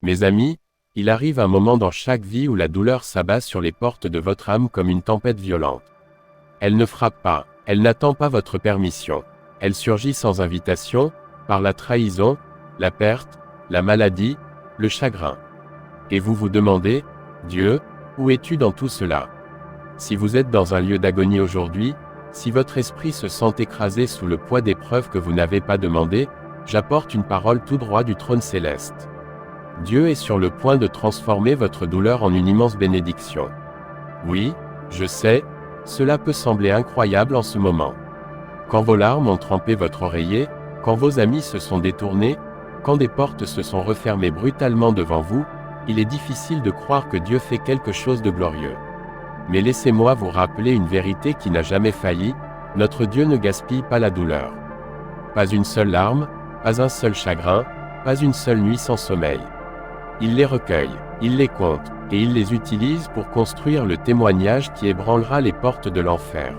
Mes amis, il arrive un moment dans chaque vie où la douleur s'abat sur les portes de votre âme comme une tempête violente. Elle ne frappe pas, elle n'attend pas votre permission. Elle surgit sans invitation, par la trahison, la perte, la maladie, le chagrin. Et vous vous demandez, Dieu, où es-tu dans tout cela? Si vous êtes dans un lieu d'agonie aujourd'hui, si votre esprit se sent écrasé sous le poids d'épreuves que vous n'avez pas demandées, j'apporte une parole tout droit du trône céleste. Dieu est sur le point de transformer votre douleur en une immense bénédiction. Oui, je sais, cela peut sembler incroyable en ce moment. Quand vos larmes ont trempé votre oreiller, quand vos amis se sont détournés, quand des portes se sont refermées brutalement devant vous, il est difficile de croire que Dieu fait quelque chose de glorieux. Mais laissez-moi vous rappeler une vérité qui n'a jamais failli, notre Dieu ne gaspille pas la douleur. Pas une seule larme, pas un seul chagrin, pas une seule nuit sans sommeil. Il les recueille, il les compte, et il les utilise pour construire le témoignage qui ébranlera les portes de l'enfer.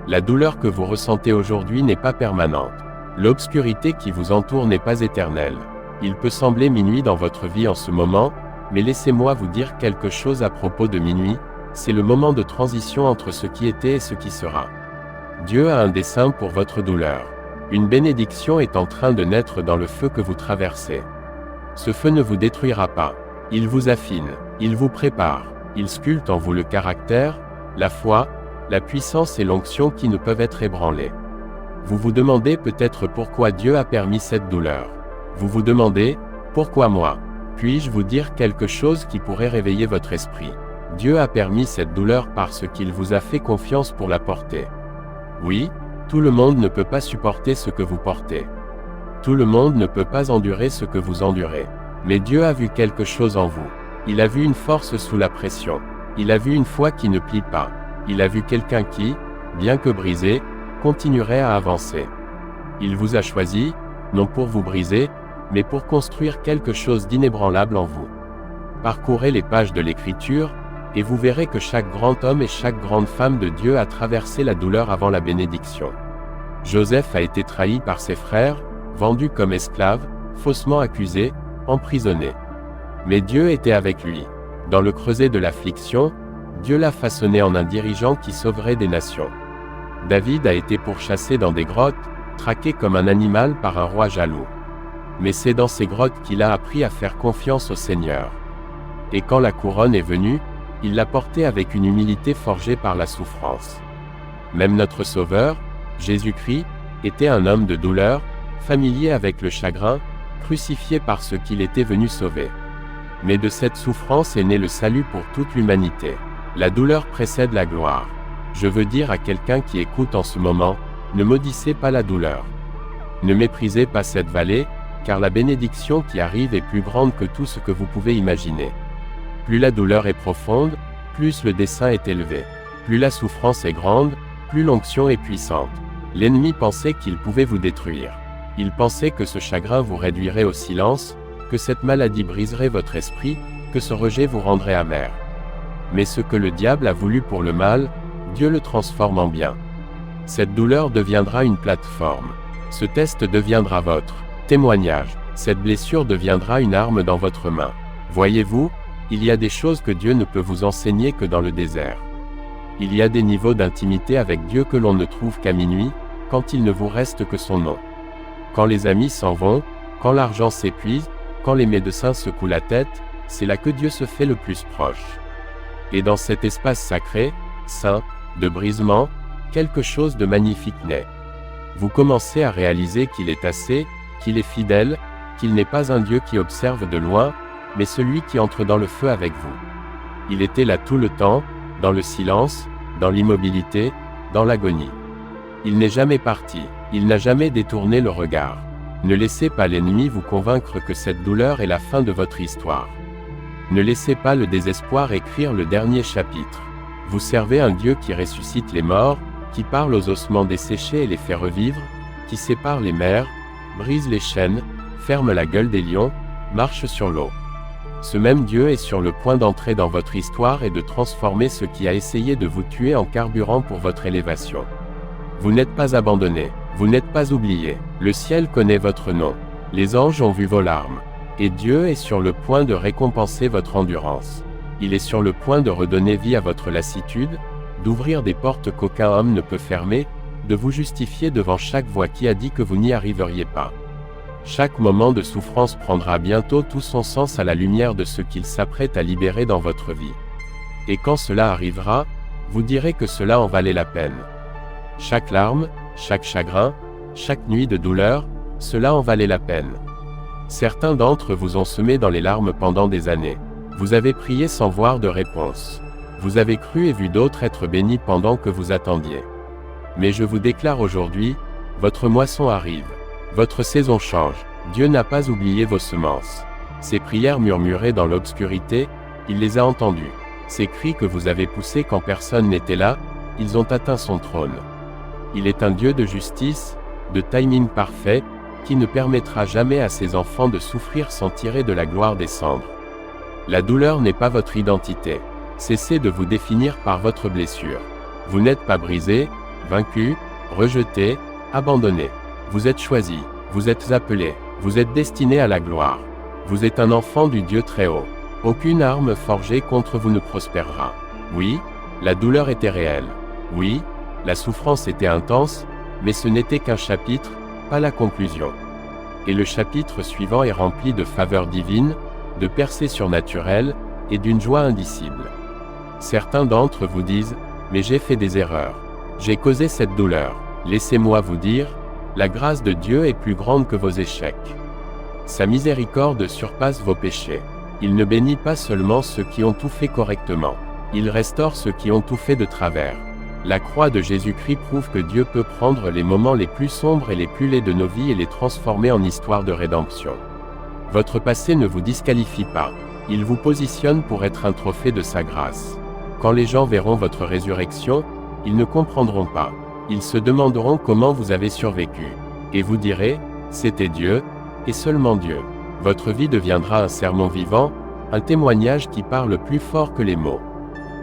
La douleur que vous ressentez aujourd'hui n'est pas permanente. L'obscurité qui vous entoure n'est pas éternelle. Il peut sembler minuit dans votre vie en ce moment, mais laissez-moi vous dire quelque chose à propos de minuit, c'est le moment de transition entre ce qui était et ce qui sera. Dieu a un dessein pour votre douleur. Une bénédiction est en train de naître dans le feu que vous traversez. Ce feu ne vous détruira pas. Il vous affine, il vous prépare, il sculpte en vous le caractère, la foi, la puissance et l'onction qui ne peuvent être ébranlées. Vous vous demandez peut-être pourquoi Dieu a permis cette douleur. Vous vous demandez, pourquoi moi? Puis-je vous dire quelque chose qui pourrait réveiller votre esprit? Dieu a permis cette douleur parce qu'il vous a fait confiance pour la porter. Oui, tout le monde ne peut pas supporter ce que vous portez. Tout le monde ne peut pas endurer ce que vous endurez. Mais Dieu a vu quelque chose en vous. Il a vu une force sous la pression. Il a vu une foi qui ne plie pas. Il a vu quelqu'un qui, bien que brisé, continuerait à avancer. Il vous a choisi, non pour vous briser, mais pour construire quelque chose d'inébranlable en vous. Parcourez les pages de l'Écriture, et vous verrez que chaque grand homme et chaque grande femme de Dieu a traversé la douleur avant la bénédiction. Joseph a été trahi par ses frères, vendu comme esclave, faussement accusé, emprisonné. Mais Dieu était avec lui. Dans le creuset de l'affliction, Dieu l'a façonné en un dirigeant qui sauverait des nations. David a été pourchassé dans des grottes, traqué comme un animal par un roi jaloux. Mais c'est dans ces grottes qu'il a appris à faire confiance au Seigneur. Et quand la couronne est venue, il l'a portée avec une humilité forgée par la souffrance. Même notre Sauveur, Jésus-Christ, était un homme de douleur, familier avec le chagrin, crucifié par ce qu'il était venu sauver. Mais de cette souffrance est né le salut pour toute l'humanité. La douleur précède la gloire. Je veux dire à quelqu'un qui écoute en ce moment, ne maudissez pas la douleur. Ne méprisez pas cette vallée, car la bénédiction qui arrive est plus grande que tout ce que vous pouvez imaginer. Plus la douleur est profonde, plus le dessein est élevé. Plus la souffrance est grande, plus l'onction est puissante. L'ennemi pensait qu'il pouvait vous détruire. Il pensait que ce chagrin vous réduirait au silence, que cette maladie briserait votre esprit, que ce rejet vous rendrait amer. Mais ce que le diable a voulu pour le mal, Dieu le transforme en bien. Cette douleur deviendra une plateforme. Ce test deviendra votre témoignage. Cette blessure deviendra une arme dans votre main. Voyez-vous, il y a des choses que Dieu ne peut vous enseigner que dans le désert. Il y a des niveaux d'intimité avec Dieu que l'on ne trouve qu'à minuit, quand il ne vous reste que son nom. Quand les amis s'en vont, quand l'argent s'épuise, quand les médecins secouent la tête, c'est là que Dieu se fait le plus proche. Et dans cet espace sacré, saint, de brisement, quelque chose de magnifique naît. Vous commencez à réaliser qu'il est assez, qu'il est fidèle, qu'il n'est pas un Dieu qui observe de loin, mais celui qui entre dans le feu avec vous. Il était là tout le temps, dans le silence, dans l'immobilité, dans l'agonie. Il n'est jamais parti, il n'a jamais détourné le regard. Ne laissez pas l'ennemi vous convaincre que cette douleur est la fin de votre histoire. Ne laissez pas le désespoir écrire le dernier chapitre. Vous servez un Dieu qui ressuscite les morts, qui parle aux ossements desséchés et les fait revivre, qui sépare les mers, brise les chaînes, ferme la gueule des lions, marche sur l'eau. Ce même Dieu est sur le point d'entrer dans votre histoire et de transformer ce qui a essayé de vous tuer en carburant pour votre élévation. Vous n'êtes pas abandonné, vous n'êtes pas oublié. Le ciel connaît votre nom. Les anges ont vu vos larmes. Et Dieu est sur le point de récompenser votre endurance. Il est sur le point de redonner vie à votre lassitude, d'ouvrir des portes qu'aucun homme ne peut fermer, de vous justifier devant chaque voix qui a dit que vous n'y arriveriez pas. Chaque moment de souffrance prendra bientôt tout son sens à la lumière de ce qu'il s'apprête à libérer dans votre vie. Et quand cela arrivera, vous direz que cela en valait la peine. Chaque larme, chaque chagrin, chaque nuit de douleur, cela en valait la peine. Certains d'entre vous ont semé dans les larmes pendant des années. Vous avez prié sans voir de réponse. Vous avez cru et vu d'autres être bénis pendant que vous attendiez. Mais je vous déclare aujourd'hui, votre moisson arrive. Votre saison change. Dieu n'a pas oublié vos semences. Ces prières murmurées dans l'obscurité, il les a entendues. Ces cris que vous avez poussés quand personne n'était là, ils ont atteint son trône. Il est un Dieu de justice, de timing parfait, qui ne permettra jamais à ses enfants de souffrir sans tirer de la gloire des cendres. La douleur n'est pas votre identité. Cessez de vous définir par votre blessure. Vous n'êtes pas brisé, vaincu, rejeté, abandonné. Vous êtes choisi, vous êtes appelé, vous êtes destiné à la gloire. Vous êtes un enfant du Dieu très haut. Aucune arme forgée contre vous ne prospérera. Oui, la douleur était réelle. Oui, la souffrance était intense, mais ce n'était qu'un chapitre, pas la conclusion. Et le chapitre suivant est rempli de faveurs divines, de percées surnaturelles, et d'une joie indicible. Certains d'entre vous disent, mais j'ai fait des erreurs. J'ai causé cette douleur. Laissez-moi vous dire, la grâce de Dieu est plus grande que vos échecs. Sa miséricorde surpasse vos péchés. Il ne bénit pas seulement ceux qui ont tout fait correctement. Il restaure ceux qui ont tout fait de travers. La croix de Jésus-Christ prouve que Dieu peut prendre les moments les plus sombres et les plus laids de nos vies et les transformer en histoire de rédemption. Votre passé ne vous disqualifie pas. Il vous positionne pour être un trophée de sa grâce. Quand les gens verront votre résurrection, ils ne comprendront pas. Ils se demanderont comment vous avez survécu. Et vous direz, c'était Dieu, et seulement Dieu. Votre vie deviendra un sermon vivant, un témoignage qui parle plus fort que les mots.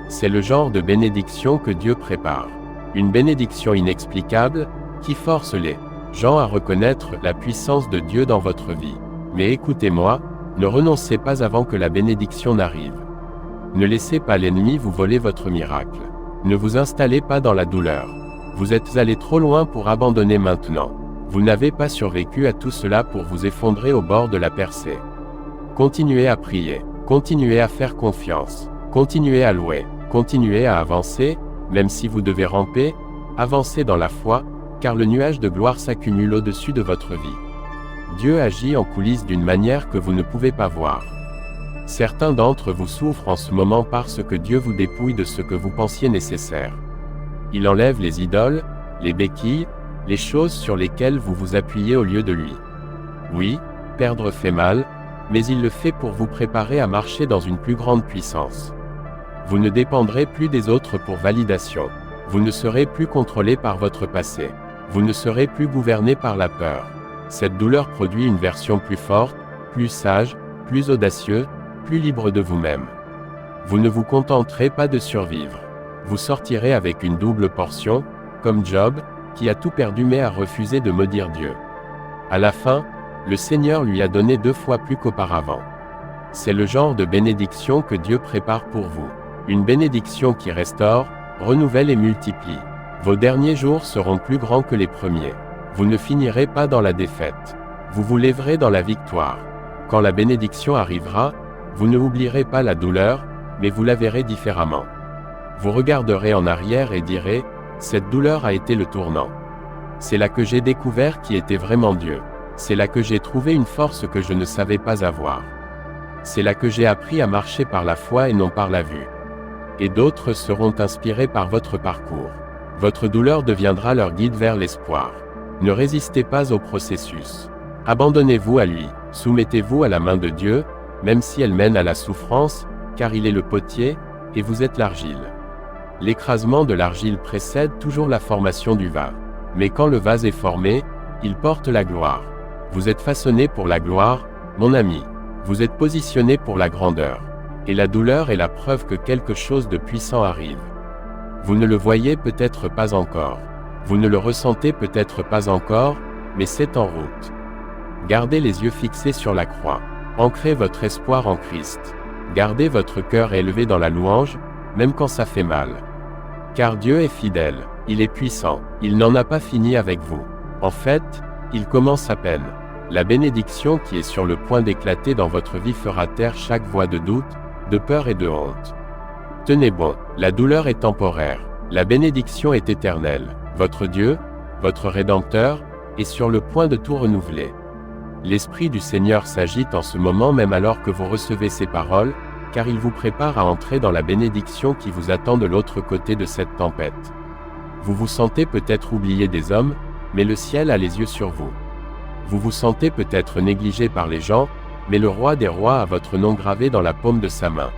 C'est le genre de bénédiction que Dieu prépare. Une bénédiction inexplicable, qui force les gens à reconnaître la puissance de Dieu dans votre vie. Mais écoutez-moi, ne renoncez pas avant que la bénédiction n'arrive. Ne laissez pas l'ennemi vous voler votre miracle. Ne vous installez pas dans la douleur. Vous êtes allé trop loin pour abandonner maintenant. Vous n'avez pas survécu à tout cela pour vous effondrer au bord de la percée. Continuez à prier, continuez à faire confiance, continuez à louer, continuez à avancer, même si vous devez ramper, avancez dans la foi, car le nuage de gloire s'accumule au-dessus de votre vie. Dieu agit en coulisses d'une manière que vous ne pouvez pas voir. Certains d'entre vous souffrent en ce moment parce que Dieu vous dépouille de ce que vous pensiez nécessaire. Il enlève les idoles, les béquilles, les choses sur lesquelles vous vous appuyez au lieu de lui. Oui, perdre fait mal, mais il le fait pour vous préparer à marcher dans une plus grande puissance. Vous ne dépendrez plus des autres pour validation. Vous ne serez plus contrôlé par votre passé. Vous ne serez plus gouverné par la peur. Cette douleur produit une version plus forte, plus sage, plus audacieux, plus libre de vous-même. Vous ne vous contenterez pas de survivre. Vous sortirez avec une double portion, comme Job, qui a tout perdu mais a refusé de maudire Dieu. À la fin, le Seigneur lui a donné 2 fois plus qu'auparavant. C'est le genre de bénédiction que Dieu prépare pour vous. Une bénédiction qui restaure, renouvelle et multiplie. Vos derniers jours seront plus grands que les premiers. Vous ne finirez pas dans la défaite. Vous vous lèverez dans la victoire. Quand la bénédiction arrivera, vous ne oublierez pas la douleur, mais vous la verrez différemment. Vous regarderez en arrière et direz, cette douleur a été le tournant. C'est là que j'ai découvert qui était vraiment Dieu. C'est là que j'ai trouvé une force que je ne savais pas avoir. C'est là que j'ai appris à marcher par la foi et non par la vue. Et d'autres seront inspirés par votre parcours. Votre douleur deviendra leur guide vers l'espoir. Ne résistez pas au processus. Abandonnez-vous à lui, soumettez-vous à la main de Dieu, même si elle mène à la souffrance, car il est le potier, et vous êtes l'argile. L'écrasement de l'argile précède toujours la formation du vase. Mais quand le vase est formé, il porte la gloire. Vous êtes façonné pour la gloire, mon ami. Vous êtes positionné pour la grandeur. Et la douleur est la preuve que quelque chose de puissant arrive. Vous ne le voyez peut-être pas encore. Vous ne le ressentez peut-être pas encore, mais c'est en route. Gardez les yeux fixés sur la croix. Ancrez votre espoir en Christ. Gardez votre cœur élevé dans la louange, même quand ça fait mal. Car Dieu est fidèle, il est puissant, il n'en a pas fini avec vous. En fait, il commence à peine. La bénédiction qui est sur le point d'éclater dans votre vie fera taire chaque voix de doute, de peur et de honte. Tenez bon, la douleur est temporaire, la bénédiction est éternelle. Votre Dieu, votre Rédempteur, est sur le point de tout renouveler. L'Esprit du Seigneur s'agite en ce moment même alors que vous recevez ces paroles, car il vous prépare à entrer dans la bénédiction qui vous attend de l'autre côté de cette tempête. Vous vous sentez peut-être oublié des hommes, mais le ciel a les yeux sur vous. Vous vous sentez peut-être négligé par les gens, mais le Roi des Rois a votre nom gravé dans la paume de sa main.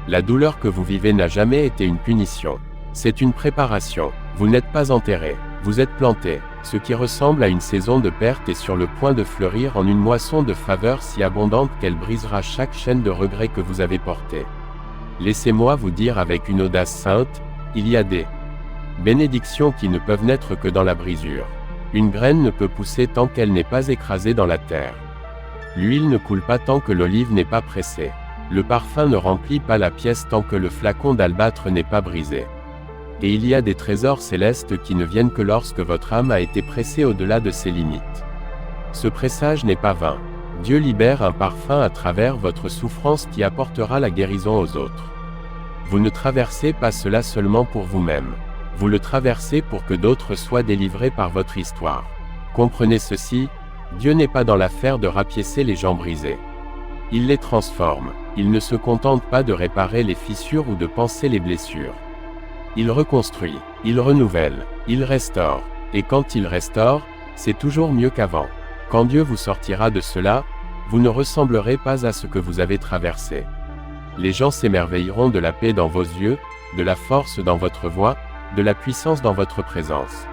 La douleur que vous vivez n'a jamais été une punition. C'est une préparation. Vous n'êtes pas enterré, vous êtes planté. Ce qui ressemble à une saison de perte est sur le point de fleurir en une moisson de faveur si abondante qu'elle brisera chaque chaîne de regret que vous avez portée. Laissez-moi vous dire avec une audace sainte, il y a des bénédictions qui ne peuvent naître que dans la brisure. Une graine ne peut pousser tant qu'elle n'est pas écrasée dans la terre. L'huile ne coule pas tant que l'olive n'est pas pressée. Le parfum ne remplit pas la pièce tant que le flacon d'albâtre n'est pas brisé. Et il y a des trésors célestes qui ne viennent que lorsque votre âme a été pressée au-delà de ses limites. Ce pressage n'est pas vain. Dieu libère un parfum à travers votre souffrance qui apportera la guérison aux autres. Vous ne traversez pas cela seulement pour vous-même. Vous le traversez pour que d'autres soient délivrés par votre histoire. Comprenez ceci, Dieu n'est pas dans l'affaire de rapiécer les gens brisés. Il les transforme. Il ne se contente pas de réparer les fissures ou de panser les blessures. Il reconstruit, il renouvelle, il restaure. Et quand il restaure, c'est toujours mieux qu'avant. Quand Dieu vous sortira de cela, vous ne ressemblerez pas à ce que vous avez traversé. Les gens s'émerveilleront de la paix dans vos yeux, de la force dans votre voix, de la puissance dans votre présence.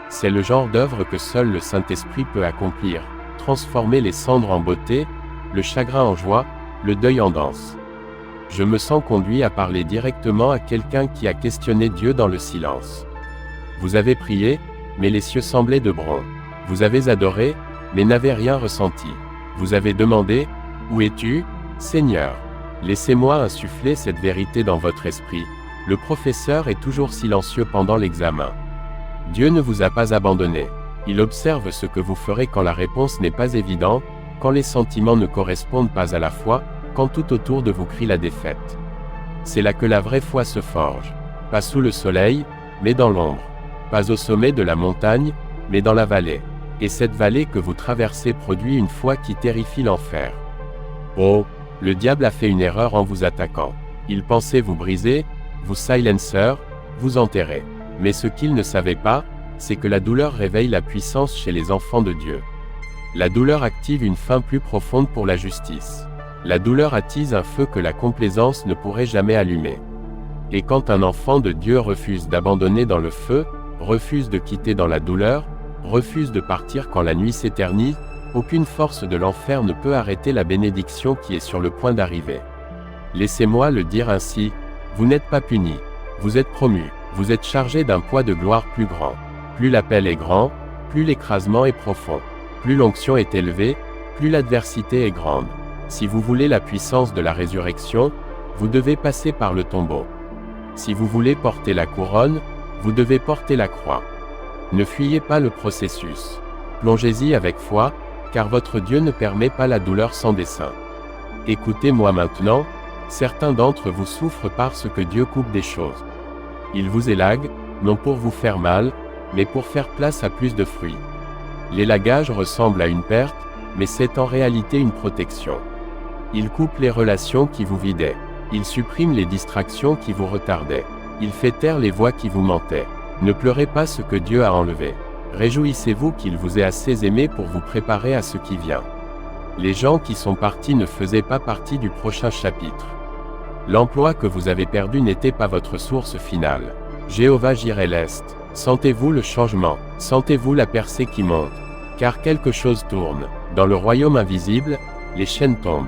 C'est le genre d'œuvre que seul le Saint-Esprit peut accomplir, transformer les cendres en beauté, le chagrin en joie, le deuil en danse. Je me sens conduit à parler directement à quelqu'un qui a questionné Dieu dans le silence. Vous avez prié, mais les cieux semblaient de bronze. Vous avez adoré, mais n'avez rien ressenti. Vous avez demandé, « Où es-tu, Seigneur ?» Laissez-moi insuffler cette vérité dans votre esprit. Le professeur est toujours silencieux pendant l'examen. Dieu ne vous a pas abandonné. Il observe ce que vous ferez quand la réponse n'est pas évidente, quand les sentiments ne correspondent pas à la foi, quand tout autour de vous crie la défaite. C'est là que la vraie foi se forge. Pas sous le soleil, mais dans l'ombre. Pas au sommet de la montagne, mais dans la vallée. Et cette vallée que vous traversez produit une foi qui terrifie l'enfer. Oh, le diable a fait une erreur en vous attaquant. Il pensait vous briser, vous silencer, vous enterrer. Mais ce qu'il ne savait pas, c'est que la douleur réveille la puissance chez les enfants de Dieu. La douleur active une faim plus profonde pour la justice. La douleur attise un feu que la complaisance ne pourrait jamais allumer. Et quand un enfant de Dieu refuse d'abandonner dans le feu, refuse de quitter dans la douleur, refuse de partir quand la nuit s'éternise, aucune force de l'enfer ne peut arrêter la bénédiction qui est sur le point d'arriver. Laissez-moi le dire ainsi, vous n'êtes pas puni, vous êtes promu, vous êtes chargé d'un poids de gloire plus grand. Plus l'appel est grand, plus l'écrasement est profond. Plus l'onction est élevée, plus l'adversité est grande. Si vous voulez la puissance de la résurrection, vous devez passer par le tombeau. Si vous voulez porter la couronne, vous devez porter la croix. Ne fuyez pas le processus. Plongez-y avec foi, car votre Dieu ne permet pas la douleur sans dessein. Écoutez-moi maintenant, certains d'entre vous souffrent parce que Dieu coupe des choses. Il vous élague, non pour vous faire mal, mais pour faire place à plus de fruits. L'élagage ressemble à une perte, mais c'est en réalité une protection. Il coupe les relations qui vous vidaient. Il supprime les distractions qui vous retardaient. Il fait taire les voix qui vous mentaient. Ne pleurez pas ce que Dieu a enlevé. Réjouissez-vous qu'il vous ait assez aimé pour vous préparer à ce qui vient. Les gens qui sont partis ne faisaient pas partie du prochain chapitre. L'emploi que vous avez perdu n'était pas votre source finale. Jéhovah Jireh l'Est. Sentez-vous le changement, sentez-vous la percée qui monte. Car quelque chose tourne. Dans le royaume invisible, les chaînes tombent.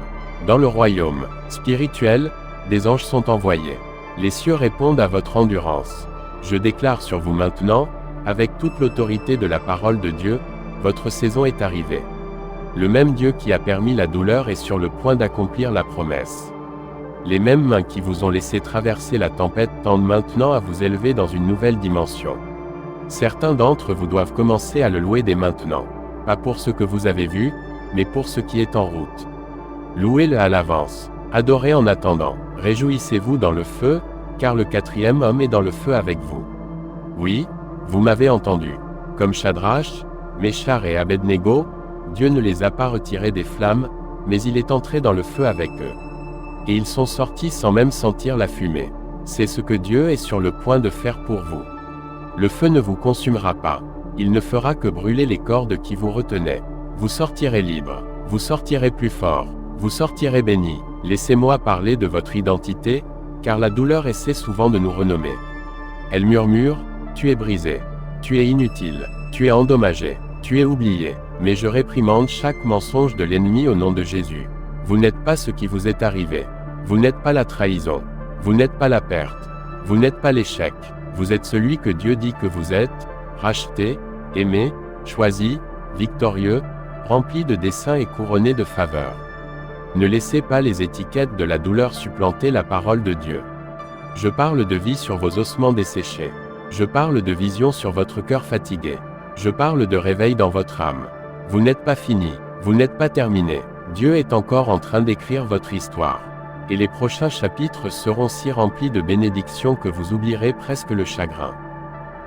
Dans le royaume spirituel, des anges sont envoyés. Les cieux répondent à votre endurance. Je déclare sur vous maintenant, avec toute l'autorité de la parole de Dieu, votre saison est arrivée. Le même Dieu qui a permis la douleur est sur le point d'accomplir la promesse. Les mêmes mains qui vous ont laissé traverser la tempête tendent maintenant à vous élever dans une nouvelle dimension. Certains d'entre vous doivent commencer à le louer dès maintenant. Pas pour ce que vous avez vu, mais pour ce qui est en route. Louez-le à l'avance. Adorez en attendant. Réjouissez-vous dans le feu, car le 4e homme est dans le feu avec vous. Oui, vous m'avez entendu. Comme Shadrach, Méchar et Abednego, Dieu ne les a pas retirés des flammes, mais il est entré dans le feu avec eux. Et ils sont sortis sans même sentir la fumée. C'est ce que Dieu est sur le point de faire pour vous. Le feu ne vous consumera pas. Il ne fera que brûler les cordes qui vous retenaient. Vous sortirez libre. Vous sortirez plus fort. Vous sortirez béni. Laissez-moi parler de votre identité, car la douleur essaie souvent de nous renommer. Elle murmure, tu es brisé. Tu es inutile. Tu es endommagé. Tu es oublié. Mais je réprimande chaque mensonge de l'ennemi au nom de Jésus. Vous n'êtes pas ce qui vous est arrivé. Vous n'êtes pas la trahison. Vous n'êtes pas la perte. Vous n'êtes pas l'échec. Vous êtes celui que Dieu dit que vous êtes, racheté, aimé, choisi, victorieux, rempli de desseins et couronné de faveurs. Ne laissez pas les étiquettes de la douleur supplanter la parole de Dieu. Je parle de vie sur vos ossements desséchés. Je parle de vision sur votre cœur fatigué. Je parle de réveil dans votre âme. Vous n'êtes pas fini. Vous n'êtes pas terminé. Dieu est encore en train d'écrire votre histoire. Et les prochains chapitres seront si remplis de bénédictions que vous oublierez presque le chagrin.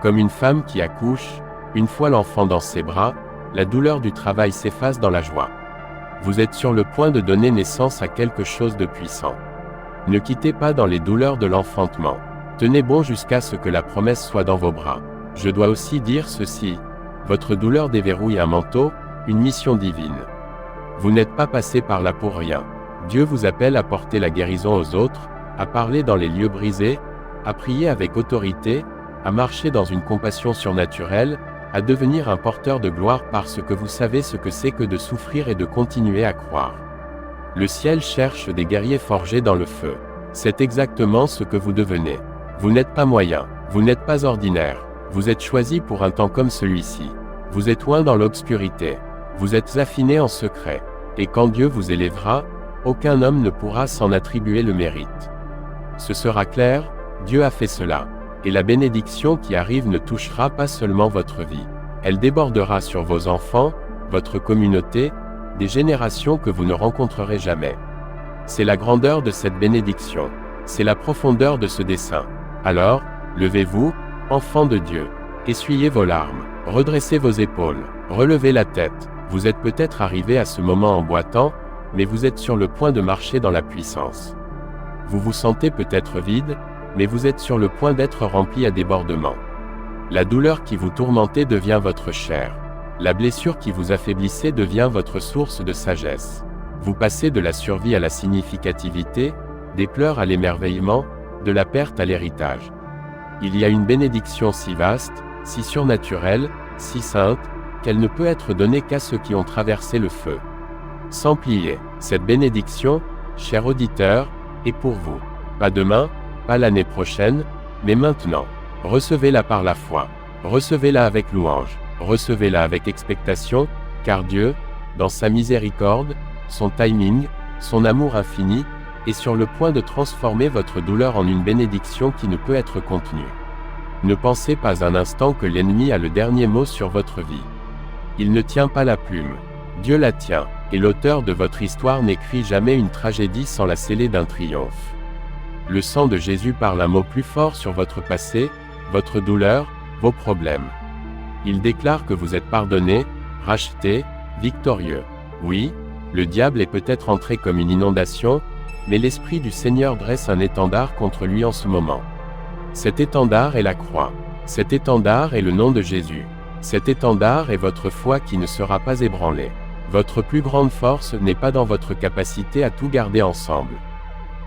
Comme une femme qui accouche, une fois l'enfant dans ses bras, la douleur du travail s'efface dans la joie. Vous êtes sur le point de donner naissance à quelque chose de puissant. Ne quittez pas dans les douleurs de l'enfantement. Tenez bon jusqu'à ce que la promesse soit dans vos bras. Je dois aussi dire ceci, votre douleur déverrouille un manteau, une mission divine. Vous n'êtes pas passé par là pour rien. Dieu vous appelle à porter la guérison aux autres, à parler dans les lieux brisés, à prier avec autorité, à marcher dans une compassion surnaturelle, à devenir un porteur de gloire parce que vous savez ce que c'est que de souffrir et de continuer à croire. Le ciel cherche des guerriers forgés dans le feu. C'est exactement ce que vous devenez. Vous n'êtes pas moyen, vous n'êtes pas ordinaire, vous êtes choisi pour un temps comme celui-ci. Vous êtes loin dans l'obscurité, vous êtes affiné en secret, et quand Dieu vous élèvera, aucun homme ne pourra s'en attribuer le mérite. Ce sera clair, Dieu a fait cela, et la bénédiction qui arrive ne touchera pas seulement votre vie. Elle débordera sur vos enfants, votre communauté, des générations que vous ne rencontrerez jamais. C'est la grandeur de cette bénédiction. C'est la profondeur de ce dessein. Alors, levez-vous, enfants de Dieu. Essuyez vos larmes, redressez vos épaules, relevez la tête. Vous êtes peut-être arrivé à ce moment en boitant, mais vous êtes sur le point de marcher dans la puissance. Vous vous sentez peut-être vide, mais vous êtes sur le point d'être rempli à débordement. La douleur qui vous tourmentait devient votre chair. La blessure qui vous affaiblissait devient votre source de sagesse. Vous passez de la survie à la significativité, des pleurs à l'émerveillement, de la perte à l'héritage. Il y a une bénédiction si vaste, si surnaturelle, si sainte, qu'elle ne peut être donnée qu'à ceux qui ont traversé le feu. Sans plier, cette bénédiction, cher auditeur, est pour vous. Pas demain, pas l'année prochaine, mais maintenant. Recevez-la par la foi. Recevez-la avec louange. Recevez-la avec expectation, car Dieu, dans sa miséricorde, son timing, son amour infini, est sur le point de transformer votre douleur en une bénédiction qui ne peut être contenue. Ne pensez pas un instant que l'ennemi a le dernier mot sur votre vie. Il ne tient pas la plume. Dieu la tient, et l'auteur de votre histoire n'écrit jamais une tragédie sans la sceller d'un triomphe. Le sang de Jésus parle un mot plus fort sur votre passé, votre douleur, vos problèmes. Il déclare que vous êtes pardonné, racheté, victorieux. Oui, le diable est peut-être entré comme une inondation, mais l'Esprit du Seigneur dresse un étendard contre lui en ce moment. Cet étendard est la croix. Cet étendard est le nom de Jésus. Cet étendard est votre foi qui ne sera pas ébranlée. Votre plus grande force n'est pas dans votre capacité à tout garder ensemble.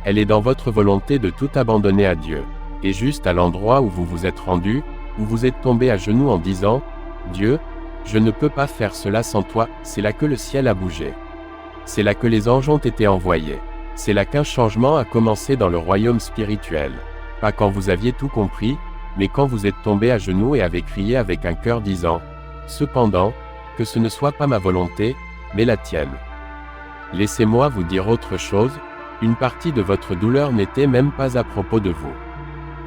Elle est dans votre volonté de tout abandonner à Dieu. Et juste à l'endroit où vous vous êtes rendu, où vous êtes tombé à genoux en disant « Dieu, je ne peux pas faire cela sans toi », c'est là que le ciel a bougé. C'est là que les anges ont été envoyés. C'est là qu'un changement a commencé dans le royaume spirituel. Pas quand vous aviez tout compris, mais quand vous êtes tombé à genoux et avez crié avec un cœur disant « Cependant, que ce ne soit pas ma volonté, mais la tienne. Laissez-moi vous dire autre chose, une partie de votre douleur n'était même pas à propos de vous.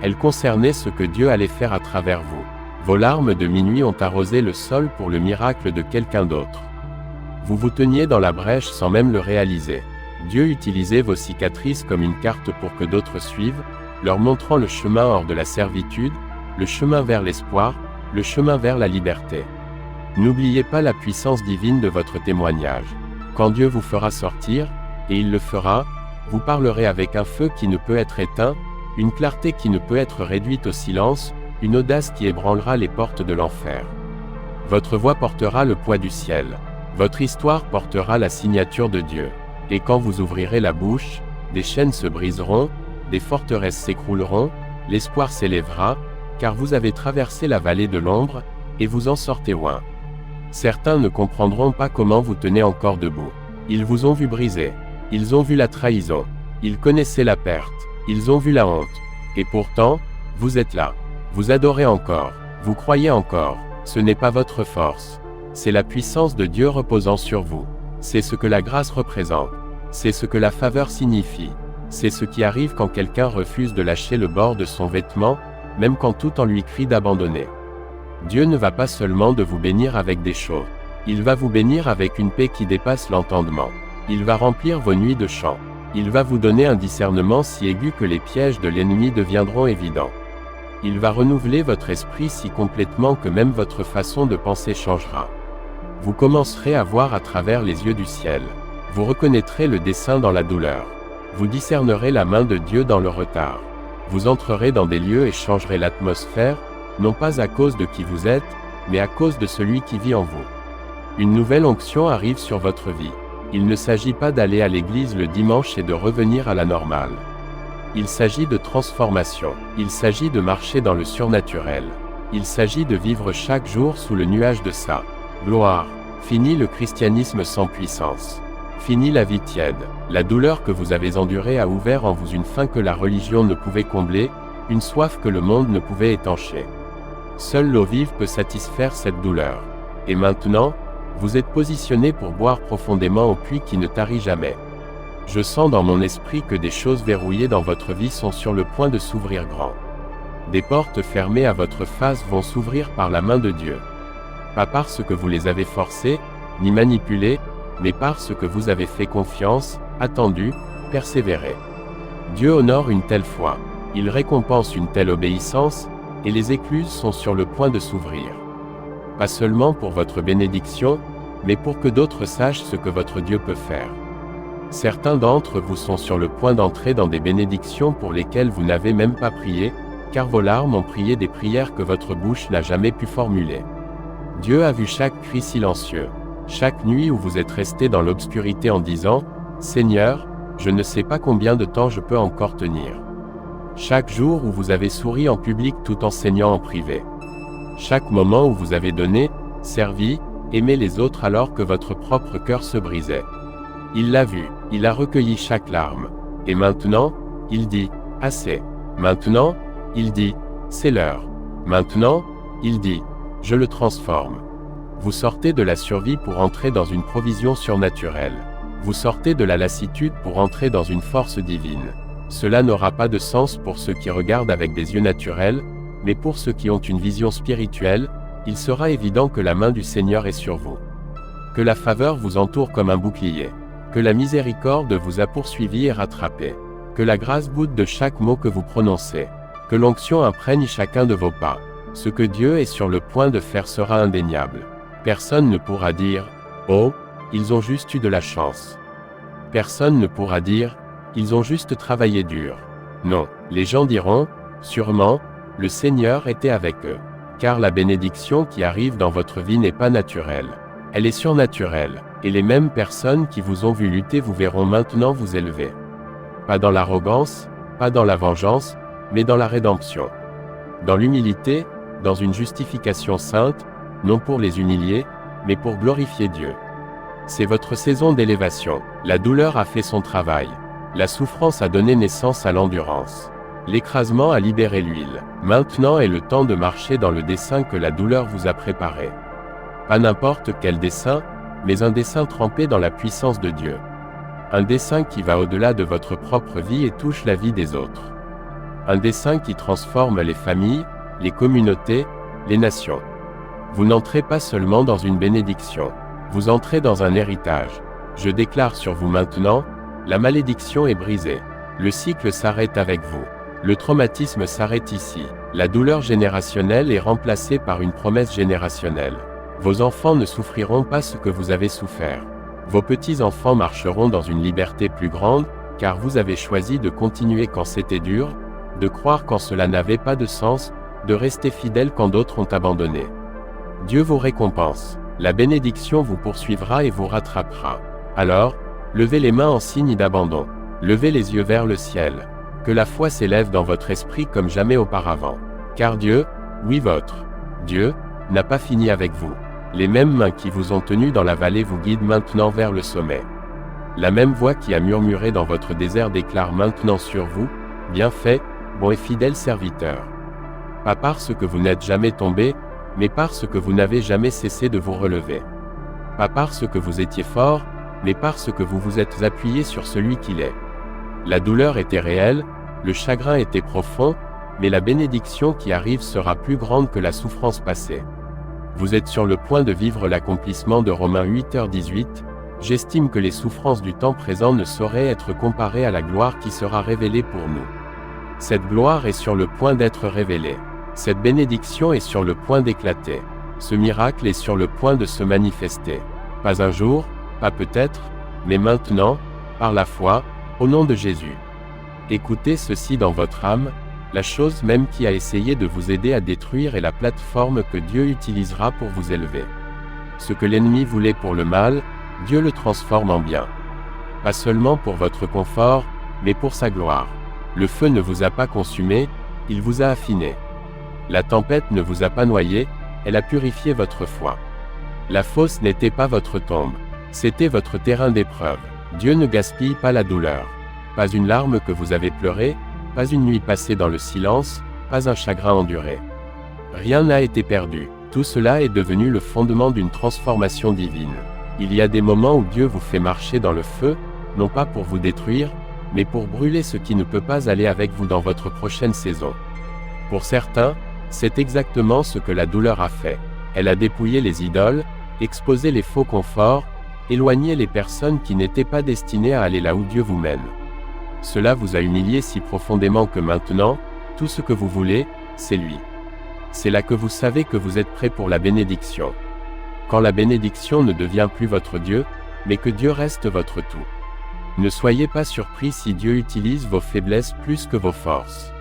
Elle concernait ce que Dieu allait faire à travers vous. Vos larmes de minuit ont arrosé le sol pour le miracle de quelqu'un d'autre. Vous vous teniez dans la brèche sans même le réaliser. Dieu utilisait vos cicatrices comme une carte pour que d'autres suivent, leur montrant le chemin hors de la servitude, le chemin vers l'espoir, le chemin vers la liberté. N'oubliez pas la puissance divine de votre témoignage. Quand Dieu vous fera sortir, et il le fera, vous parlerez avec un feu qui ne peut être éteint, une clarté qui ne peut être réduite au silence, une audace qui ébranlera les portes de l'enfer. Votre voix portera le poids du ciel. Votre histoire portera la signature de Dieu. Et quand vous ouvrirez la bouche, des chaînes se briseront, des forteresses s'écrouleront, l'espoir s'élèvera, car vous avez traversé la vallée de l'ombre, et vous en sortez loin. Certains ne comprendront pas comment vous tenez encore debout. Ils vous ont vu briser. Ils ont vu la trahison. Ils connaissaient la perte. Ils ont vu la honte. Et pourtant, vous êtes là. Vous adorez encore. Vous croyez encore. Ce n'est pas votre force. C'est la puissance de Dieu reposant sur vous. C'est ce que la grâce représente. C'est ce que la faveur signifie. C'est ce qui arrive quand quelqu'un refuse de lâcher le bord de son vêtement, même quand tout en lui crie d'abandonner. Dieu ne va pas seulement de vous bénir avec des choses. Il va vous bénir avec une paix qui dépasse l'entendement. Il va remplir vos nuits de chants. Il va vous donner un discernement si aigu que les pièges de l'ennemi deviendront évidents. Il va renouveler votre esprit si complètement que même votre façon de penser changera. Vous commencerez à voir à travers les yeux du ciel. Vous reconnaîtrez le dessein dans la douleur. Vous discernerez la main de Dieu dans le retard. Vous entrerez dans des lieux et changerez l'atmosphère, non pas à cause de qui vous êtes, mais à cause de celui qui vit en vous. Une nouvelle onction arrive sur votre vie. Il ne s'agit pas d'aller à l'église le dimanche et de revenir à la normale. Il s'agit de transformation. Il s'agit de marcher dans le surnaturel. Il s'agit de vivre chaque jour sous le nuage de sa gloire. Fini le christianisme sans puissance. Fini la vie tiède. La douleur que vous avez endurée a ouvert en vous une faim que la religion ne pouvait combler, une soif que le monde ne pouvait étancher. Seule l'eau vive peut satisfaire cette douleur. Et maintenant, vous êtes positionné pour boire profondément au puits qui ne tarit jamais. Je sens dans mon esprit que des choses verrouillées dans votre vie sont sur le point de s'ouvrir grand. Des portes fermées à votre face vont s'ouvrir par la main de Dieu. Pas parce que vous les avez forcées, ni manipulées, mais parce que vous avez fait confiance, attendu, persévéré. Dieu honore une telle foi. Il récompense une telle obéissance, et les écluses sont sur le point de s'ouvrir. Pas seulement pour votre bénédiction, mais pour que d'autres sachent ce que votre Dieu peut faire. Certains d'entre vous sont sur le point d'entrer dans des bénédictions pour lesquelles vous n'avez même pas prié, car vos larmes ont prié des prières que votre bouche n'a jamais pu formuler. Dieu a vu chaque cri silencieux, chaque nuit où vous êtes resté dans l'obscurité en disant « Seigneur, je ne sais pas combien de temps je peux encore tenir ». Chaque jour où vous avez souri en public tout en saignant en privé. Chaque moment où vous avez donné, servi, aimé les autres alors que votre propre cœur se brisait. Il l'a vu, il a recueilli chaque larme. Et maintenant, il dit, assez. Maintenant, il dit, c'est l'heure. Maintenant, il dit, je le transforme. Vous sortez de la survie pour entrer dans une provision surnaturelle. Vous sortez de la lassitude pour entrer dans une force divine. Cela n'aura pas de sens pour ceux qui regardent avec des yeux naturels, mais pour ceux qui ont une vision spirituelle, il sera évident que la main du Seigneur est sur vous. Que la faveur vous entoure comme un bouclier. Que la miséricorde vous a poursuivi et rattrapé. Que la grâce goûte de chaque mot que vous prononcez. Que l'onction imprègne chacun de vos pas. Ce que Dieu est sur le point de faire sera indéniable. Personne ne pourra dire « Oh, ils ont juste eu de la chance ». Personne ne pourra dire « Ils ont juste travaillé dur ». Non, les gens diront « Sûrement, le Seigneur était avec eux ». Car la bénédiction qui arrive dans votre vie n'est pas naturelle. Elle est surnaturelle, et les mêmes personnes qui vous ont vu lutter vous verront maintenant vous élever. Pas dans l'arrogance, pas dans la vengeance, mais dans la rédemption. Dans l'humilité, dans une justification sainte, non pour les humilier, mais pour glorifier Dieu. C'est votre saison d'élévation. La douleur a fait son travail. La souffrance a donné naissance à l'endurance. L'écrasement a libéré l'huile. Maintenant est le temps de marcher dans le dessein que la douleur vous a préparé. Pas n'importe quel dessein, mais un dessein trempé dans la puissance de Dieu. Un dessein qui va au-delà de votre propre vie et touche la vie des autres. Un dessein qui transforme les familles, les communautés, les nations. Vous n'entrez pas seulement dans une bénédiction, vous entrez dans un héritage. Je déclare sur vous maintenant, la malédiction est brisée. Le cycle s'arrête avec vous. Le traumatisme s'arrête ici. La douleur générationnelle est remplacée par une promesse générationnelle. Vos enfants ne souffriront pas ce que vous avez souffert. Vos petits-enfants marcheront dans une liberté plus grande, car vous avez choisi de continuer quand c'était dur, de croire quand cela n'avait pas de sens, de rester fidèle quand d'autres ont abandonné. Dieu vous récompense. La bénédiction vous poursuivra et vous rattrapera. Alors, levez les mains en signe d'abandon. Levez les yeux vers le ciel. Que la foi s'élève dans votre esprit comme jamais auparavant. Car Dieu, oui votre Dieu, n'a pas fini avec vous. Les mêmes mains qui vous ont tenu dans la vallée vous guident maintenant vers le sommet. La même voix qui a murmuré dans votre désert déclare maintenant sur vous, bien fait, bon et fidèle serviteur. Pas parce que vous n'êtes jamais tombé, mais parce que vous n'avez jamais cessé de vous relever. Pas parce que vous étiez fort, mais parce que vous vous êtes appuyé sur celui qu'il est. La douleur était réelle, le chagrin était profond, mais la bénédiction qui arrive sera plus grande que la souffrance passée. Vous êtes sur le point de vivre l'accomplissement de Romains 8h18, j'estime que les souffrances du temps présent ne sauraient être comparées à la gloire qui sera révélée pour nous. Cette gloire est sur le point d'être révélée. Cette bénédiction est sur le point d'éclater. Ce miracle est sur le point de se manifester. Pas un jour, pas peut-être, mais maintenant, par la foi, au nom de Jésus. Écoutez ceci dans votre âme, la chose même qui a essayé de vous aider à détruire est la plateforme que Dieu utilisera pour vous élever. Ce que l'ennemi voulait pour le mal, Dieu le transforme en bien. Pas seulement pour votre confort, mais pour sa gloire. Le feu ne vous a pas consumé, il vous a affiné. La tempête ne vous a pas noyé, elle a purifié votre foi. La fosse n'était pas votre tombe, c'était votre terrain d'épreuve. Dieu ne gaspille pas la douleur. Pas une larme que vous avez pleurée, pas une nuit passée dans le silence, pas un chagrin enduré. Rien n'a été perdu. Tout cela est devenu le fondement d'une transformation divine. Il y a des moments où Dieu vous fait marcher dans le feu, non pas pour vous détruire, mais pour brûler ce qui ne peut pas aller avec vous dans votre prochaine saison. Pour certains, c'est exactement ce que la douleur a fait. Elle a dépouillé les idoles, exposé les faux conforts, éloigné les personnes qui n'étaient pas destinées à aller là où Dieu vous mène. Cela vous a humilié si profondément que maintenant, tout ce que vous voulez, c'est lui. C'est là que vous savez que vous êtes prêt pour la bénédiction. Quand la bénédiction ne devient plus votre Dieu, mais que Dieu reste votre tout. Ne soyez pas surpris si Dieu utilise vos faiblesses plus que vos forces.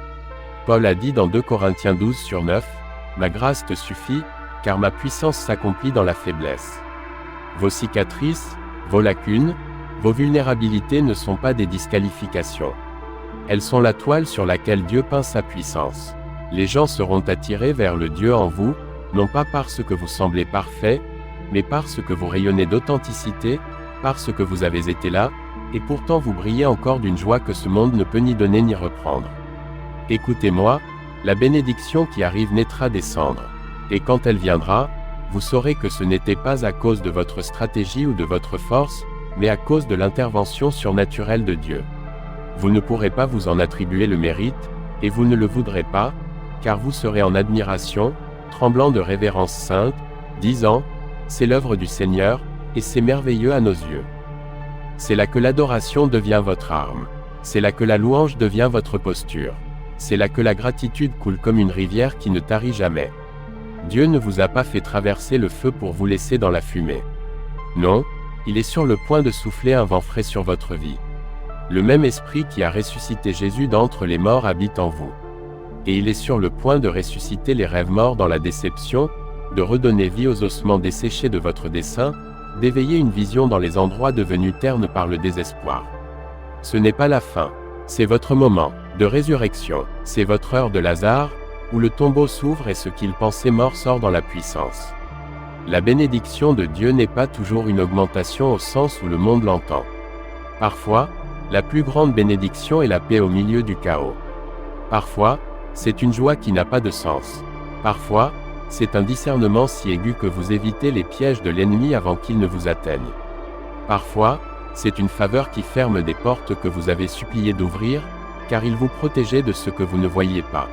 Paul a dit dans 2 Corinthiens 12:9, « Ma grâce te suffit, car ma puissance s'accomplit dans la faiblesse. » Vos cicatrices, vos lacunes, vos vulnérabilités ne sont pas des disqualifications. Elles sont la toile sur laquelle Dieu peint sa puissance. Les gens seront attirés vers le Dieu en vous, non pas parce que vous semblez parfait, mais parce que vous rayonnez d'authenticité, parce que vous avez été là, et pourtant vous brillez encore d'une joie que ce monde ne peut ni donner ni reprendre. Écoutez-moi, la bénédiction qui arrive naîtra des cendres. Et quand elle viendra, vous saurez que ce n'était pas à cause de votre stratégie ou de votre force, mais à cause de l'intervention surnaturelle de Dieu. Vous ne pourrez pas vous en attribuer le mérite, et vous ne le voudrez pas, car vous serez en admiration, tremblant de révérence sainte, disant, « C'est l'œuvre du Seigneur, et c'est merveilleux à nos yeux. » C'est là que l'adoration devient votre arme. C'est là que la louange devient votre posture. C'est là que la gratitude coule comme une rivière qui ne tarit jamais. Dieu ne vous a pas fait traverser le feu pour vous laisser dans la fumée. Non, il est sur le point de souffler un vent frais sur votre vie. Le même esprit qui a ressuscité Jésus d'entre les morts habite en vous. Et il est sur le point de ressusciter les rêves morts dans la déception, de redonner vie aux ossements desséchés de votre dessein, d'éveiller une vision dans les endroits devenus ternes par le désespoir. Ce n'est pas la fin, c'est votre moment de résurrection, c'est votre heure de Lazare, où le tombeau s'ouvre et ce qu'il pensait mort sort dans la puissance. La bénédiction de Dieu n'est pas toujours une augmentation au sens où le monde l'entend. Parfois, la plus grande bénédiction est la paix au milieu du chaos. Parfois, c'est une joie qui n'a pas de sens. Parfois, c'est un discernement si aigu que vous évitez les pièges de l'ennemi avant qu'ils ne vous atteignent. Parfois, c'est une faveur qui ferme des portes que vous avez supplié d'ouvrir, car il vous protégeait de ce que vous ne voyiez pas.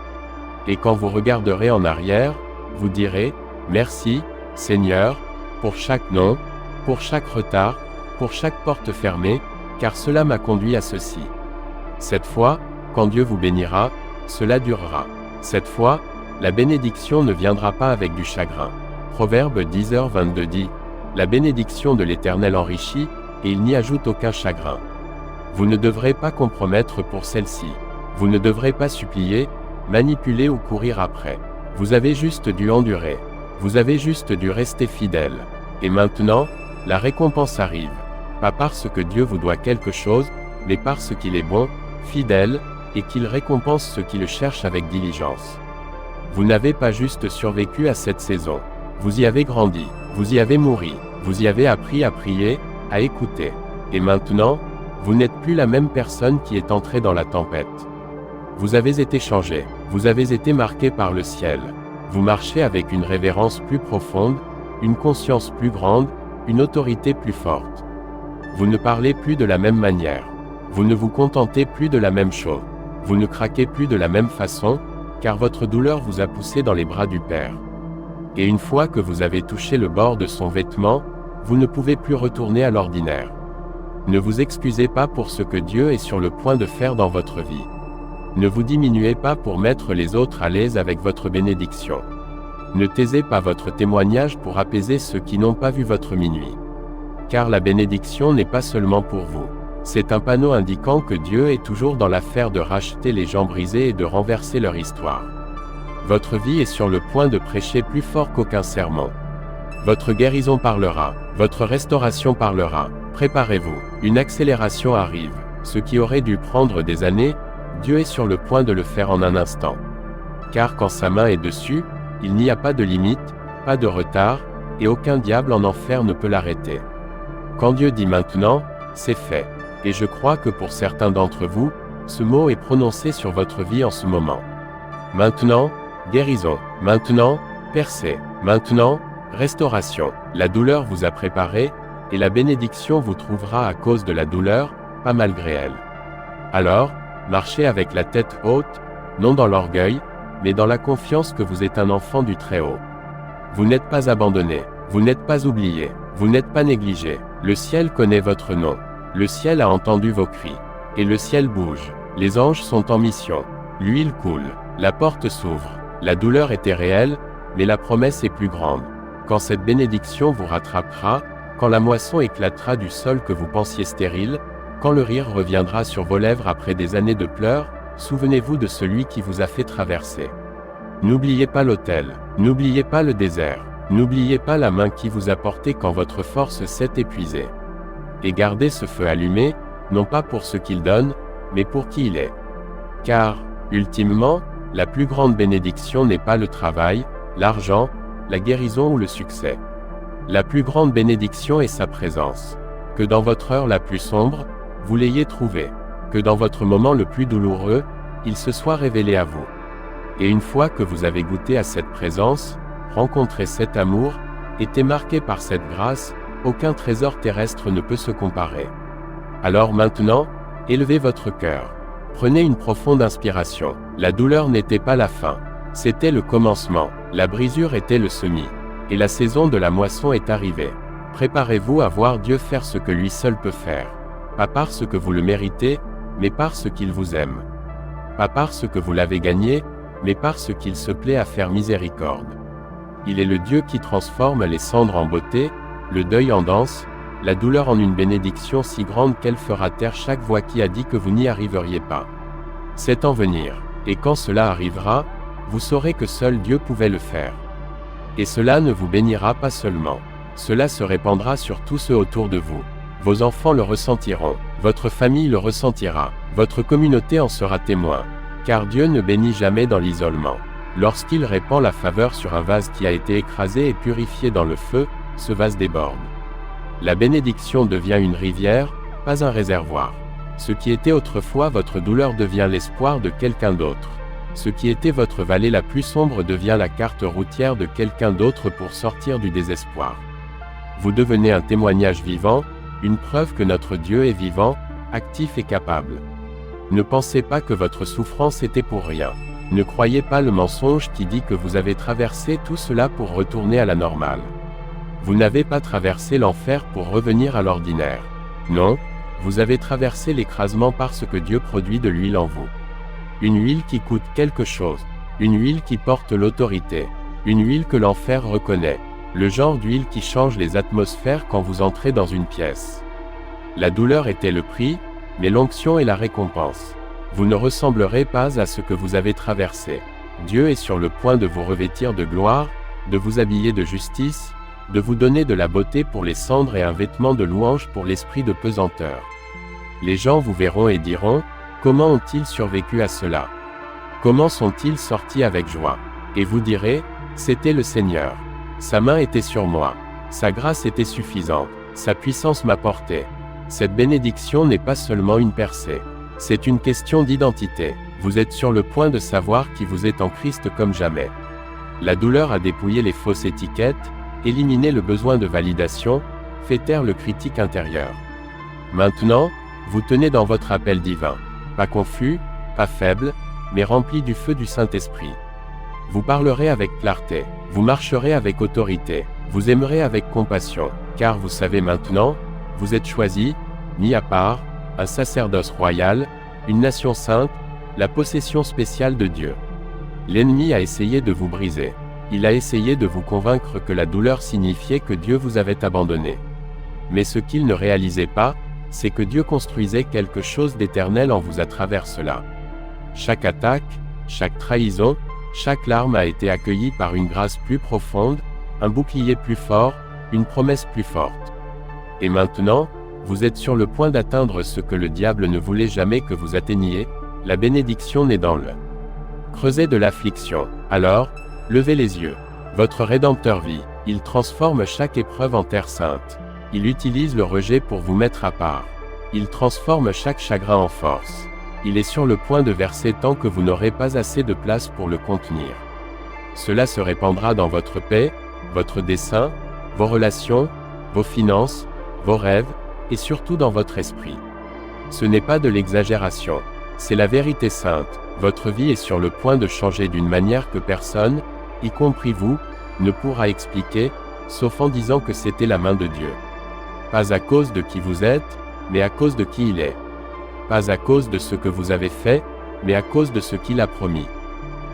Et quand vous regarderez en arrière, vous direz, « Merci, Seigneur, pour chaque non, pour chaque retard, pour chaque porte fermée, car cela m'a conduit à ceci. » Cette fois, quand Dieu vous bénira, cela durera. Cette fois, la bénédiction ne viendra pas avec du chagrin. Proverbe 10h22 dit, « La bénédiction de l'Éternel enrichit, et il n'y ajoute aucun chagrin. » Vous ne devrez pas compromettre pour celle-ci. Vous ne devrez pas supplier, manipuler ou courir après. Vous avez juste dû endurer. Vous avez juste dû rester fidèle. Et maintenant, la récompense arrive. Pas parce que Dieu vous doit quelque chose, mais parce qu'il est bon, fidèle, et qu'il récompense ceux qui le cherchent avec diligence. Vous n'avez pas juste survécu à cette saison. Vous y avez grandi, vous y avez mouru, vous y avez appris à prier, à écouter. Et maintenant, vous n'êtes plus la même personne qui est entrée dans la tempête. Vous avez été changé, vous avez été marqué par le ciel. Vous marchez avec une révérence plus profonde, une conscience plus grande, une autorité plus forte. Vous ne parlez plus de la même manière. Vous ne vous contentez plus de la même chose. Vous ne craquez plus de la même façon, car votre douleur vous a poussé dans les bras du Père. Et une fois que vous avez touché le bord de son vêtement, vous ne pouvez plus retourner à l'ordinaire. Ne vous excusez pas pour ce que Dieu est sur le point de faire dans votre vie. Ne vous diminuez pas pour mettre les autres à l'aise avec votre bénédiction. Ne taisez pas votre témoignage pour apaiser ceux qui n'ont pas vu votre minuit. Car la bénédiction n'est pas seulement pour vous. C'est un panneau indiquant que Dieu est toujours dans l'affaire de racheter les gens brisés et de renverser leur histoire. Votre vie est sur le point de prêcher plus fort qu'aucun sermon. Votre guérison parlera, votre restauration parlera. Préparez-vous, une accélération arrive. Ce qui aurait dû prendre des années, Dieu est sur le point de le faire en un instant. Car quand sa main est dessus, il n'y a pas de limite, pas de retard, et aucun diable en enfer ne peut l'arrêter. Quand Dieu dit maintenant, c'est fait. Et je crois que pour certains d'entre vous, ce mot est prononcé sur votre vie en ce moment. Maintenant, guérison. Maintenant, percée. Maintenant, restauration. La douleur vous a préparé, et la bénédiction vous trouvera à cause de la douleur, pas malgré elle. Alors, marchez avec la tête haute, non dans l'orgueil, mais dans la confiance que vous êtes un enfant du Très-Haut. Vous n'êtes pas abandonné, vous n'êtes pas oublié, vous n'êtes pas négligé. Le ciel connaît votre nom. Le ciel a entendu vos cris. Et le ciel bouge. Les anges sont en mission. L'huile coule. La porte s'ouvre. La douleur était réelle, mais la promesse est plus grande. Quand cette bénédiction vous rattrapera, quand la moisson éclatera du sol que vous pensiez stérile, quand le rire reviendra sur vos lèvres après des années de pleurs, souvenez-vous de celui qui vous a fait traverser. N'oubliez pas l'autel. N'oubliez pas le désert. N'oubliez pas la main qui vous a porté quand votre force s'est épuisée. Et gardez ce feu allumé, non pas pour ce qu'il donne, mais pour qui il est. Car, ultimement, la plus grande bénédiction n'est pas le travail, l'argent, la guérison ou le succès. La plus grande bénédiction est sa présence. Que dans votre heure la plus sombre, vous l'ayez trouvé. Que dans votre moment le plus douloureux, il se soit révélé à vous. Et une fois que vous avez goûté à cette présence, rencontré cet amour, été marqué par cette grâce, aucun trésor terrestre ne peut se comparer. Alors maintenant, élevez votre cœur. Prenez une profonde inspiration. La douleur n'était pas la fin. C'était le commencement. La brisure était le semis. Et la saison de la moisson est arrivée. Préparez-vous à voir Dieu faire ce que lui seul peut faire. Pas parce que vous le méritez, mais parce qu'il vous aime. Pas parce que vous l'avez gagné, mais parce qu'il se plaît à faire miséricorde. Il est le Dieu qui transforme les cendres en beauté, le deuil en danse, la douleur en une bénédiction si grande qu'elle fera taire chaque voix qui a dit que vous n'y arriveriez pas. C'est en venir, et quand cela arrivera, vous saurez que seul Dieu pouvait le faire. Et cela ne vous bénira pas seulement. Cela se répandra sur tous ceux autour de vous. Vos enfants le ressentiront, votre famille le ressentira, votre communauté en sera témoin. Car Dieu ne bénit jamais dans l'isolement. Lorsqu'il répand la faveur sur un vase qui a été écrasé et purifié dans le feu, ce vase déborde. La bénédiction devient une rivière, pas un réservoir. Ce qui était autrefois votre douleur devient l'espoir de quelqu'un d'autre. Ce qui était votre vallée la plus sombre devient la carte routière de quelqu'un d'autre pour sortir du désespoir. Vous devenez un témoignage vivant, une preuve que notre Dieu est vivant, actif et capable. Ne pensez pas que votre souffrance était pour rien. Ne croyez pas le mensonge qui dit que vous avez traversé tout cela pour retourner à la normale. Vous n'avez pas traversé l'enfer pour revenir à l'ordinaire. Non, vous avez traversé l'écrasement parce que Dieu produit de l'huile en vous. Une huile qui coûte quelque chose. Une huile qui porte l'autorité. Une huile que l'enfer reconnaît. Le genre d'huile qui change les atmosphères quand vous entrez dans une pièce. La douleur était le prix, mais l'onction est la récompense. Vous ne ressemblerez pas à ce que vous avez traversé. Dieu est sur le point de vous revêtir de gloire, de vous habiller de justice, de vous donner de la beauté pour les cendres et un vêtement de louange pour l'esprit de pesanteur. Les gens vous verront et diront, comment ont-ils survécu à cela? Comment sont-ils sortis avec joie? Et vous direz, c'était le Seigneur. Sa main était sur moi. Sa grâce était suffisante. Sa puissance m'a porté. Cette bénédiction n'est pas seulement une percée. C'est une question d'identité. Vous êtes sur le point de savoir qui vous êtes en Christ comme jamais. La douleur a dépouillé les fausses étiquettes, éliminé le besoin de validation, fait taire le critique intérieur. Maintenant, vous tenez dans votre appel divin. Pas confus, pas faible, mais rempli du feu du Saint-Esprit. Vous parlerez avec clarté, vous marcherez avec autorité, vous aimerez avec compassion, car vous savez maintenant, vous êtes choisis, mis à part, un sacerdoce royal, une nation sainte, la possession spéciale de Dieu. L'ennemi a essayé de vous briser. Il a essayé de vous convaincre que la douleur signifiait que Dieu vous avait abandonné. Mais ce qu'il ne réalisait pas, c'est que Dieu construisait quelque chose d'éternel en vous à travers cela. Chaque attaque, chaque trahison, chaque larme a été accueillie par une grâce plus profonde, un bouclier plus fort, une promesse plus forte. Et maintenant, vous êtes sur le point d'atteindre ce que le diable ne voulait jamais que vous atteigniez, la bénédiction née dans le creuset de l'affliction. Alors, levez les yeux. Votre Rédempteur vit. Il transforme chaque épreuve en terre sainte. Il utilise le rejet pour vous mettre à part. Il transforme chaque chagrin en force. Il est sur le point de verser tant que vous n'aurez pas assez de place pour le contenir. Cela se répandra dans votre paix, votre dessein, vos relations, vos finances, vos rêves, et surtout dans votre esprit. Ce n'est pas de l'exagération, c'est la vérité sainte. Votre vie est sur le point de changer d'une manière que personne, y compris vous, ne pourra expliquer, sauf en disant que c'était la main de Dieu. Pas à cause de qui vous êtes, mais à cause de qui il est. Pas à cause de ce que vous avez fait, mais à cause de ce qu'il a promis.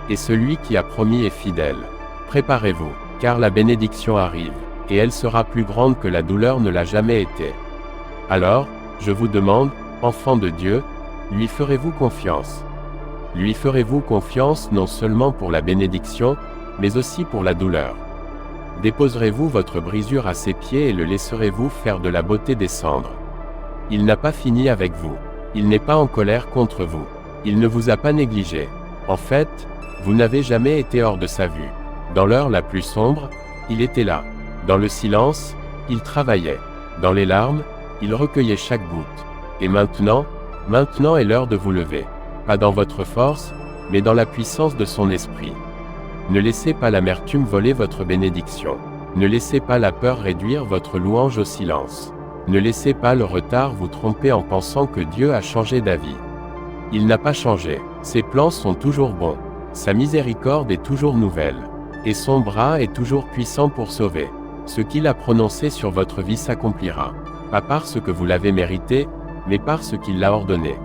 Et celui qui a promis est fidèle. Préparez-vous, car la bénédiction arrive, et elle sera plus grande que la douleur ne l'a jamais été. Alors, je vous demande, enfants de Dieu, lui ferez-vous confiance? Lui ferez-vous confiance non seulement pour la bénédiction, mais aussi pour la douleur? Déposerez-vous votre brisure à ses pieds et le laisserez-vous faire de la beauté des cendres? Il n'a pas fini avec vous. Il n'est pas en colère contre vous. Il ne vous a pas négligé. En fait, vous n'avez jamais été hors de sa vue. Dans l'heure la plus sombre, il était là. Dans le silence, il travaillait. Dans les larmes, il recueillait chaque goutte. Et maintenant est l'heure de vous lever. Pas dans votre force, mais dans la puissance de son esprit. Ne laissez pas l'amertume voler votre bénédiction. Ne laissez pas la peur réduire votre louange au silence. Ne laissez pas le retard vous tromper en pensant que Dieu a changé d'avis. Il n'a pas changé. Ses plans sont toujours bons. Sa miséricorde est toujours nouvelle. Et son bras est toujours puissant pour sauver. Ce qu'il a prononcé sur votre vie s'accomplira. Pas parce que vous l'avez mérité, mais parce qu'il l'a ordonné.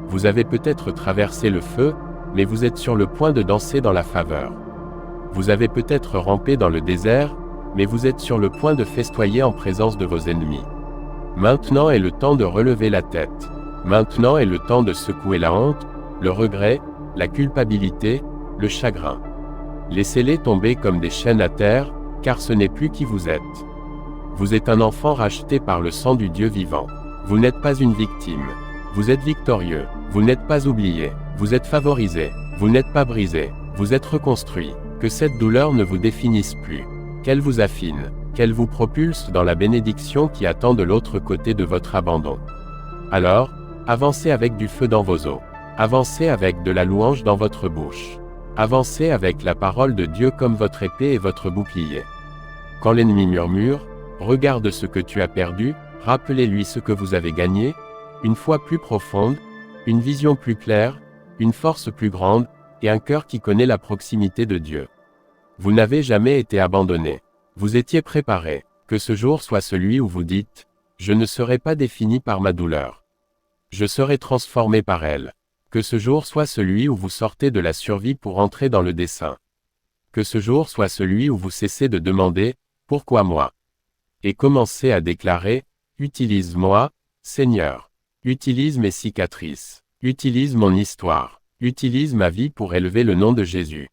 Vous avez peut-être traversé le feu, mais vous êtes sur le point de danser dans la faveur. Vous avez peut-être rampé dans le désert, mais vous êtes sur le point de festoyer en présence de vos ennemis. Maintenant est le temps de relever la tête. Maintenant est le temps de secouer la honte, le regret, la culpabilité, le chagrin. Laissez-les tomber comme des chaînes à terre, car ce n'est plus qui vous êtes. Vous êtes un enfant racheté par le sang du Dieu vivant. Vous n'êtes pas une victime. Vous êtes victorieux. Vous n'êtes pas oublié. Vous êtes favorisé. Vous n'êtes pas brisé. Vous êtes reconstruit. Que cette douleur ne vous définisse plus. Qu'elle vous affine. Qu'elle vous propulse dans la bénédiction qui attend de l'autre côté de votre abandon. Alors, avancez avec du feu dans vos os. Avancez avec de la louange dans votre bouche. Avancez avec la parole de Dieu comme votre épée et votre bouclier. Quand l'ennemi murmure, regarde ce que tu as perdu, rappelez-lui ce que vous avez gagné, une foi plus profonde, une vision plus claire, une force plus grande, et un cœur qui connaît la proximité de Dieu. Vous n'avez jamais été abandonné. Vous étiez préparé. Que ce jour soit celui où vous dites, « Je ne serai pas défini par ma douleur. Je serai transformé par elle. » Que ce jour soit celui où vous sortez de la survie pour entrer dans le dessein. Que ce jour soit celui où vous cessez de demander, « Pourquoi moi ?» et commencez à déclarer, « Utilise-moi, Seigneur. Utilise mes cicatrices. Utilise mon histoire. Utilise ma vie pour élever le nom de Jésus. »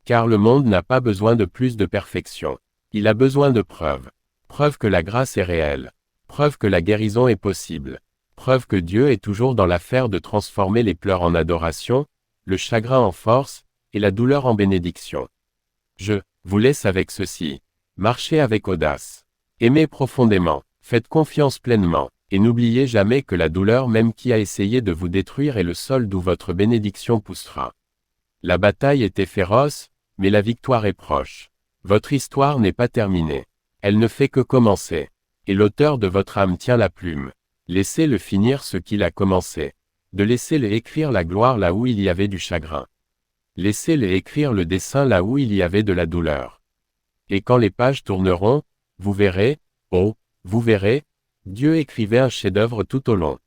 Car le monde n'a pas besoin de plus de perfection. Il a besoin de preuves. Preuve que la grâce est réelle. Preuve que la guérison est possible. Preuve que Dieu est toujours dans l'affaire de transformer les pleurs en adoration, le chagrin en force, et la douleur en bénédiction. Je vous laisse avec ceci. Marchez avec audace. Aimez profondément. Faites confiance pleinement. Et n'oubliez jamais que la douleur même qui a essayé de vous détruire est le sol d'où votre bénédiction poussera. La bataille était féroce, mais la victoire est proche. Votre histoire n'est pas terminée. Elle ne fait que commencer. Et l'auteur de votre âme tient la plume. Laissez-le finir ce qu'il a commencé. De laisser-le écrire la gloire là où il y avait du chagrin. Laissez-le écrire le dessein là où il y avait de la douleur. Et quand les pages tourneront, vous verrez, oh, vous verrez, Dieu écrivait un chef-d'œuvre tout au long.